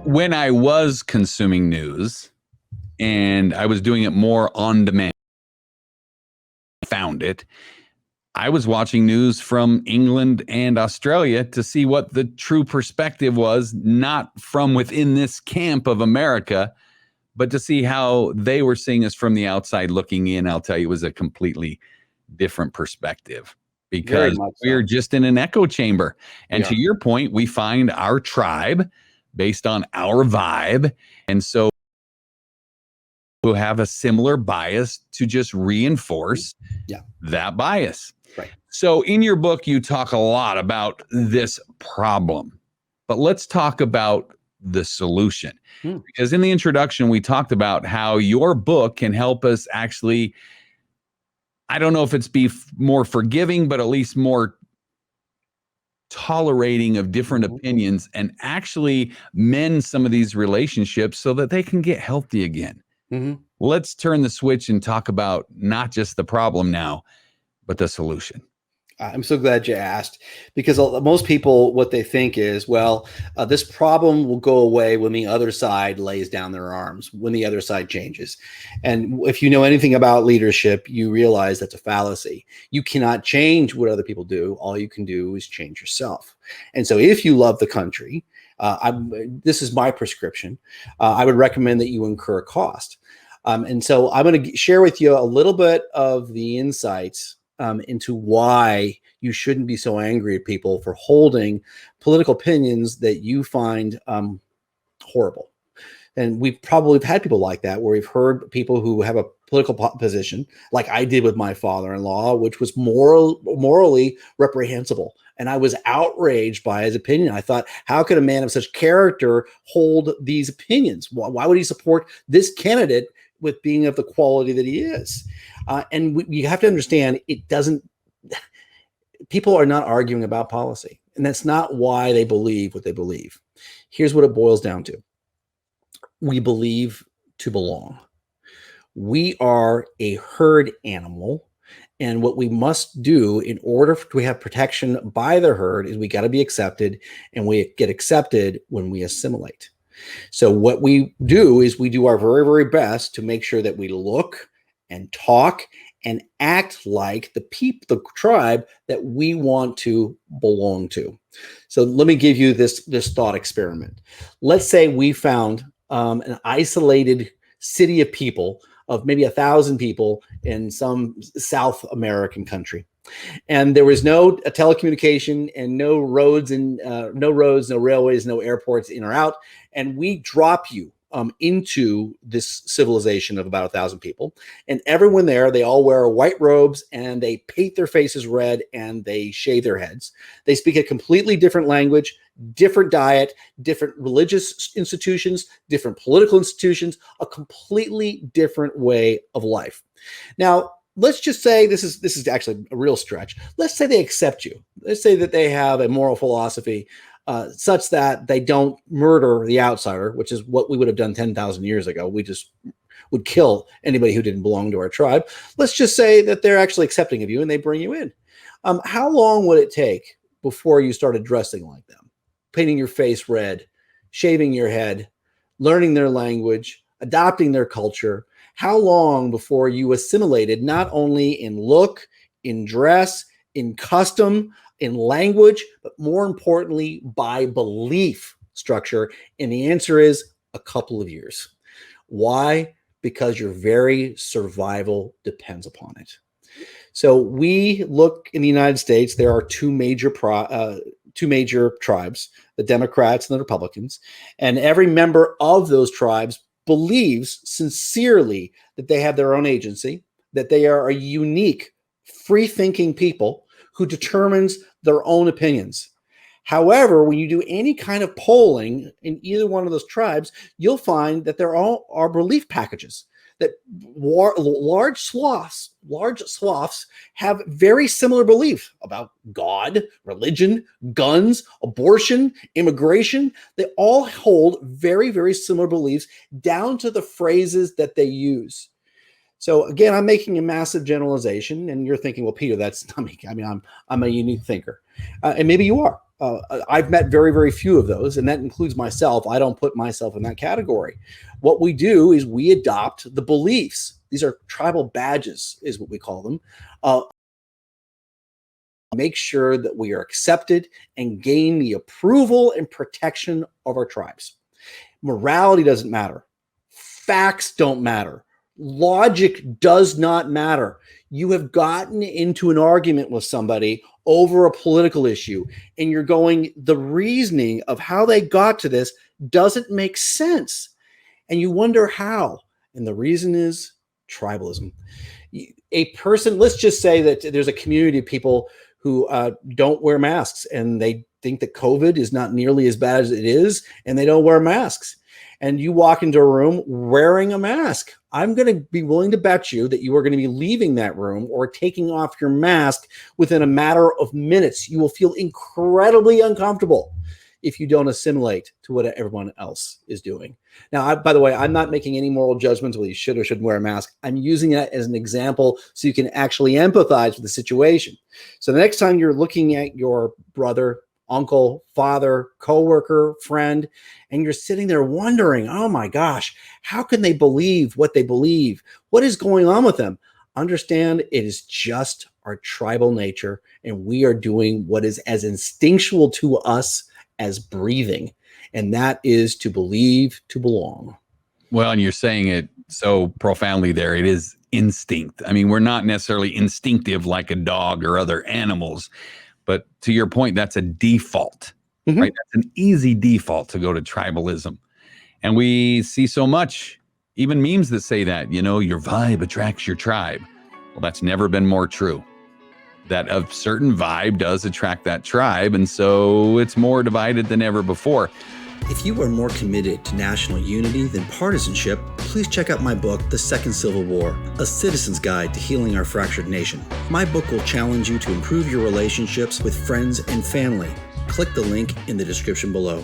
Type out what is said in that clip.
when I was consuming news and I was doing it more on demand, found it. I was watching news from England and Australia to see what the true perspective was, not from within this camp of America, but to see how they were seeing us from the outside looking in. I'll tell you, it was a completely different perspective because we're just in an echo chamber. And to your point, we find our tribe based on our vibe. And so we'll have a similar bias to just reinforce that bias. Right. So in your book, you talk a lot about this problem, but let's talk about the solution. Because in the introduction, we talked about how your book can help us actually, I don't know if it's be more forgiving, but at least more tolerating of different opinions and actually mend some of these relationships so that they can get healthy again. Let's turn the switch and talk about not just the problem now, but the solution. I'm so glad you asked, because most people, what they think is, well, this problem will go away when the other side lays down their arms, when the other side changes. And if you know anything about leadership, you realize that's a fallacy. You cannot change what other people do. All you can do is change yourself. And so if you love the country, this is my prescription. I would recommend that you incur a cost. And so I'm going to share with you a little bit of the insights into why you shouldn't be so angry at people for holding political opinions that you find horrible. And we've probably had people like that, where we've heard people who have a political position, like I did with my father-in-law, which was morally reprehensible. And I was outraged by his opinion. I thought, how could a man of such character hold these opinions? Why would he support this candidate with being of the quality that he is? And you have to understand, people are not arguing about policy, and that's not why they believe what they believe. Here's what it boils down to. We believe to belong. We are a herd animal, and what we must do in order to have protection by the herd is we got to be accepted, and we get accepted when we assimilate. So what we do is we do our very, very best to make sure that we look and talk and act like the tribe that we want to belong to. So let me give you this thought experiment. Let's say we found an isolated city of people, of maybe 1,000 people in some South American country. And there was no telecommunication and no roads, no railways, no airports in or out. And we drop you into this civilization of about 1,000 people. And everyone there, they all wear white robes and they paint their faces red and they shave their heads. They speak a completely different language, different diet, different religious institutions, different political institutions, a completely different way of life. Now, let's just say this is actually a real stretch. Let's say they accept you. Let's say that they have a moral philosophy such that they don't murder the outsider, which is what we would have done 10,000 years ago. We just would kill anybody who didn't belong to our tribe. Let's just say that they're actually accepting of you and they bring you in. How long would it take before you started dressing like them, painting your face red, shaving your head, learning their language, adopting their culture? How long before you assimilated, not only in look, in dress, in custom, in language, but more importantly, by belief structure? And the answer is a couple of years. Why? Because your very survival depends upon it. So we look in the United States, there are two major tribes, the Democrats and the Republicans, and every member of those tribes believes sincerely that they have their own agency, that they are a unique, free-thinking people who determines their own opinions. However, when you do any kind of polling in either one of those tribes, you'll find that there are belief packages, that large swaths have very similar belief about God, religion, guns, abortion, immigration. They all hold very, very similar beliefs down to the phrases that they use. So again, I'm making a massive generalization, and you're thinking, well, Peter, that's not me. I mean, I'm a unique thinker, and maybe you are. I've met very, very few of those, and that includes myself. I don't put myself in that category. What we do is we adopt the beliefs. These are tribal badges, is what we call them. Make sure that we are accepted and gain the approval and protection of our tribes. Morality doesn't matter. Facts don't matter. Logic does not matter. You have gotten into an argument with somebody over a political issue, and you're going, the reasoning of how they got to this doesn't make sense. And you wonder how. And the reason is tribalism. A person, let's just say that there's a community of people who don't wear masks, and they think that COVID is not nearly as bad as it is, and they don't wear masks. And you walk into a room wearing a mask. I'm going to be willing to bet you that you are going to be leaving that room or taking off your mask within a matter of minutes. You will feel incredibly uncomfortable if you don't assimilate to what everyone else is doing. Now, by the way, I'm not making any moral judgments whether you should or shouldn't wear a mask. I'm using that as an example so you can actually empathize with the situation. So the next time you're looking at your brother, uncle, father, coworker, friend, and you're sitting there wondering, oh my gosh, how can they believe what they believe? What is going on with them? Understand it is just our tribal nature, and we are doing what is as instinctual to us as breathing, and that is to believe to belong. Well, and you're saying it so profoundly there. It is instinct. I mean, we're not necessarily instinctive like a dog or other animals, but to your point, that's a default, right? That's an easy default to go to tribalism. And we see so much, even memes that say that, you know, your vibe attracts your tribe. Well, that's never been more true. That a certain vibe does attract that tribe, and so it's more divided than ever before. If you are more committed to national unity than partisanship, please check out my book, The Second Civil War, A Citizen's Guide to Healing Our Fractured Nation. My book will challenge you to improve your relationships with friends and family. Click the link in the description below.